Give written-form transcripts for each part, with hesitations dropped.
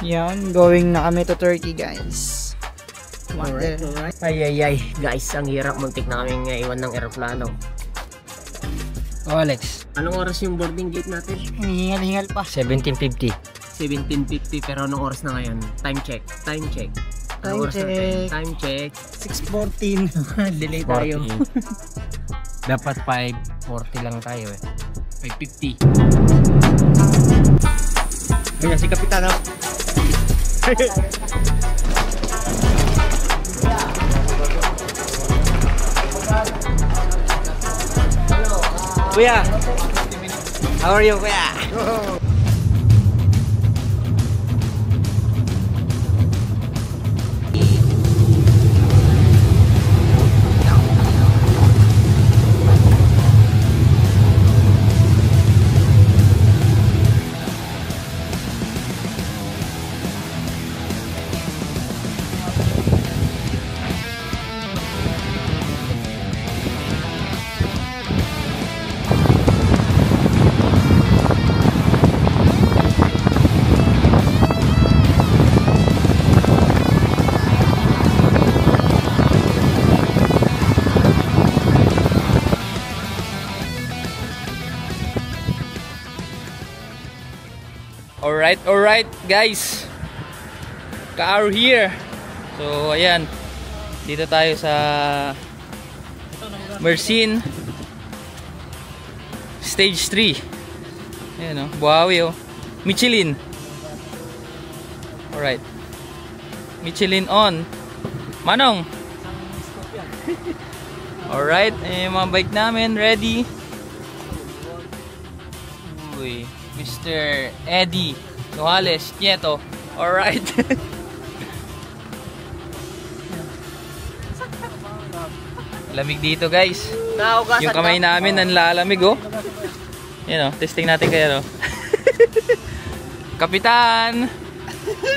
Yan, going na kami to Turkey, guys. Alright. Ay, guys, ang hirap, muntik na kaming iwan ng eroplano. Oh, Alex. Anong oras yung boarding gate natin? Hingal-hingal pa. 17:50. 17:50, pero anong oras na ngayon? Time check. Anong oras natin? Time check. 6:14. Delay tayo. Dapat 5:40 lang tayo eh. 5:50. Kaya si Kapitano. Kuya, how are you, kuya? Alright guys, Ka-Hour here. So ayan, dito tayo sa Mersin Stage 3. Ayan o, Buhawi o, Michelin. Alright, Michelin on Manong. Alright, yung mga bike namin ready. Uy, Mr. Eddie Nogales Nieto. Alright. Lamig dito guys. Yung kamay namin nanlalamig oh. Yan oh, testing natin kayo no. Kapitan.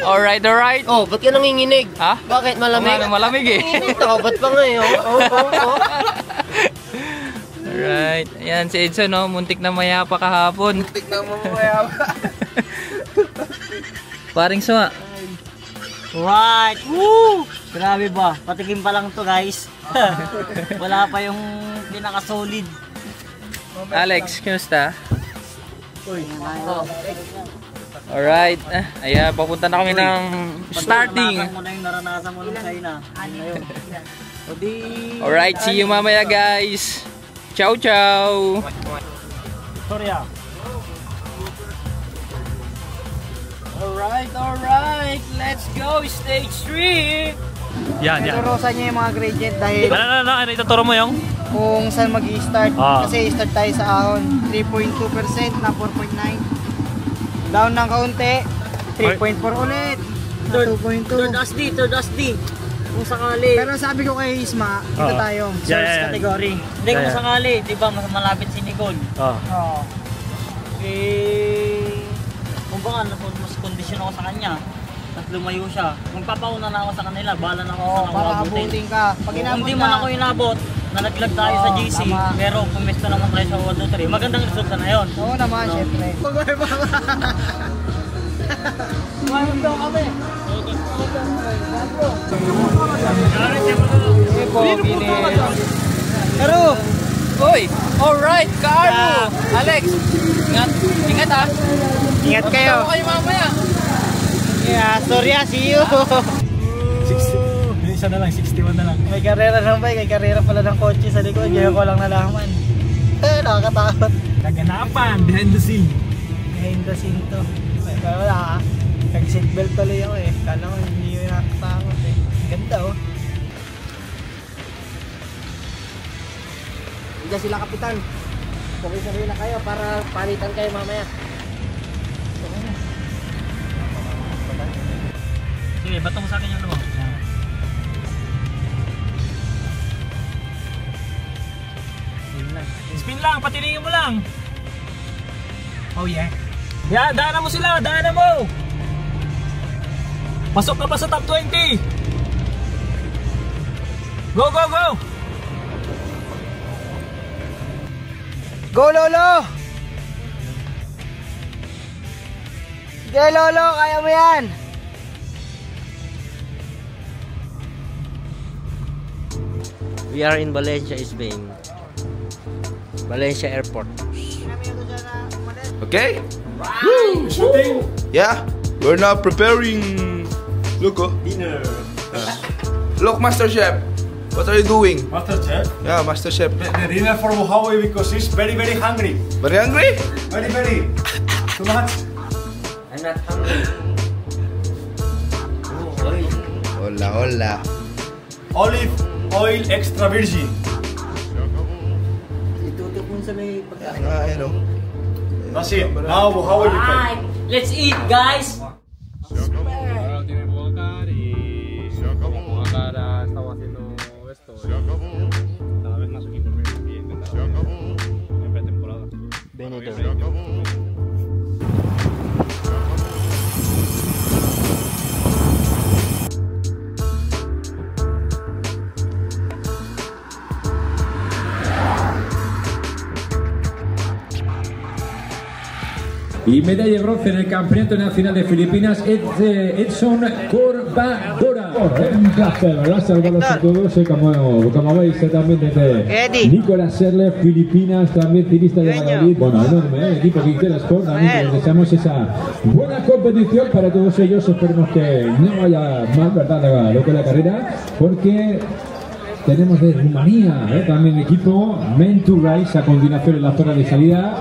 Alright. Oh, ba't ka nanginginig? Ha? Bakit malamig? Malamig eh. Ba't pa ngayon? Alright. Ayan si Edson no, muntik na mayapa kahapon. Muntik na mayapa. Paring suwa. Right. Woo! Grabe ba? Patikim pa lang to guys. Wala pa yung pinaka-solid. Alex, kumusta? Alright. Ayan, papunta na kami ng starting. Naranasan mo lang kayo na. Alright, see you mamaya guys. Ciao, ciao. Sorry ah. Alright. Let's go. Stage 3. Yan. Tuturusan niya yung mga gradient dahil Ano, ituturo mo yung? kung saan mag-i-start. Kasi start tayo sa ahon. 3.2% na 4.9. Down ng kaunti. 3.4 ulit. 2.2. Third SD. Kung sakali. Pero sabi ko kay Isma, dito tayo. Source category. Hindi kung sakali, di ba mas malapit si Nicole? Oo. Kung baka mas kondisyon ako sa kanya at lumayo siya, magpapauna na ako sa kanila, bahala na ako sa Para abutin ka. Pag kung inabot hindi man ako inabot, nalaglag tayo sa GC, tama. pero pumesto naman tayo sa World 3. Magandang resulta na yun. Oo naman, syempre. Kumain daw kami. Pero, oy, alright, Ka-Hour. Alex, ingat ha. Ingat kayo. Punta mo kayo mamaya. Yeah, sorry see you. 60. Isa na lang, 61 na lang. May karera ng bike, may karera pala ng kotse sa likod. Ngayon ko lang nalaman. Nakakatakot. Kaganapan, behind the scene. Behind the scene to. Pero wala ka. Nag-seatbelt tuloy ako eh. Kala ko hindi yung nakakatakot eh. Ganda oh. Diyan sila kapitan. Sabi na kayo para palitan kayo mamaya. Sige, bato mo sa akin yung ano mo. Spin lang, patilingin mo lang. Oh yeah. Yan, daanan mo sila, daanan mo. Pasok ka pa sa top 20. Go, go, go. Go Lolo! Sige Lolo, kaya mo yan! We are in Valencia, Spain. Valencia Airport. Okay? Woo! Shooting? Yeah, we're now preparing. Look, Dinner. look, Master Chef. What are you doing? Master Chef. Yeah, Master Chef. The dinner for Buhawi because he's very hungry. Very hungry? Very. Too much. I'm not hungry. Hola, hola. Olive oil extra virgin. Itutok mo sa may pagkain. You know. That's it. Now Buhawi we can. Let's eat, guys! Ahora tiene que jugar y como jugar ha estado haciendo esto cada vez más equipos bien intentado en pretemporada. Y medalla de bronce en el Campeonato Nacional de Filipinas, Edson Corbadora. Un placer, ¿verdad? Saludos a todos. Como veis, también desde Nicolás Serler, Filipinas, también ciclista de Valladolid. Bueno, enorme, el equipo Quintela Sport. También les deseamos esa buena competición para todos ellos. Esperemos que no vaya mal, ¿verdad? Lo que es la carrera, porque tenemos de Rumanía, también el equipo Men to Rise a continuación en la zona de salida.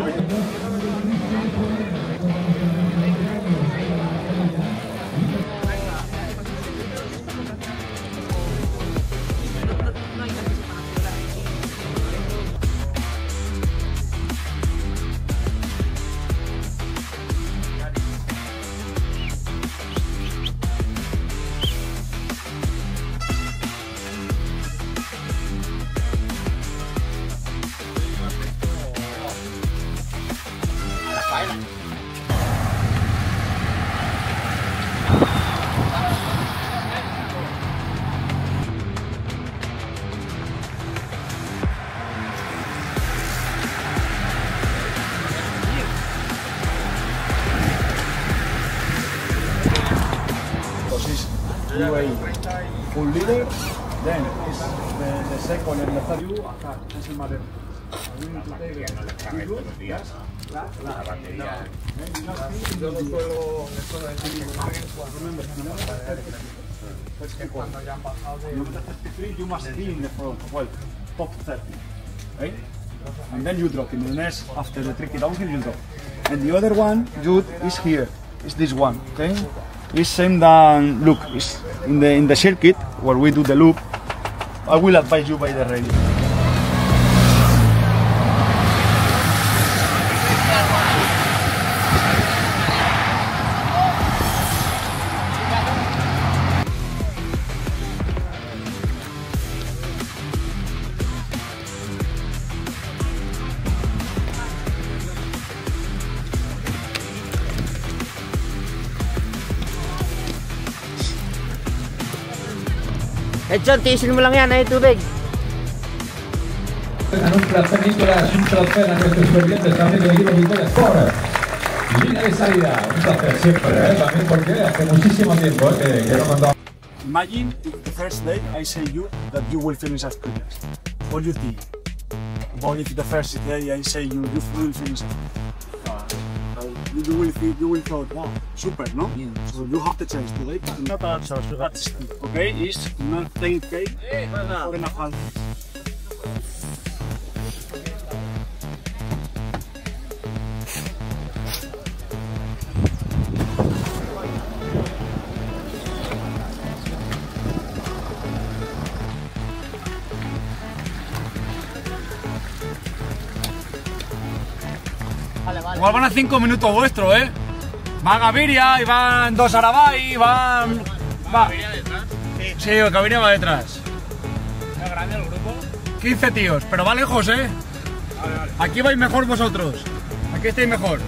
UAE full leader, then is the second and the third. You doesn't matter. You must be in the front, well, top 30, right? And then you drop in the next, after the tricky downhill you drop. And the other one, Jude, is here, is this one, okay? It's same than, look, it's in the circuit where we do the loop. I will advise you by the radio. Edson, tiisin mo lang yan, ay tubig. Un placer, Nicolás, un placer a nuestros oyentes también del equipo Quintela Sport. Línea de salida, un placer siempre, también porque hace muchísimo tiempo que no contaba. Imagine if the first day I say you that you will finish as quickest. What do you think? About if the first day I say you will finish you will thought, wow, super, no? Yeah. So you have the chance to like not okay, is not 10K or in a half. Igual van a 5 minutos vuestros, ¿eh? Va Gaviria y van 2 Arabay, van... Va. Sí, el Gaviria va detrás. ¿Es grande el grupo? 15 tíos, pero va lejos, ¿eh? Aquí vais mejor vosotros. Aquí estáis mejor.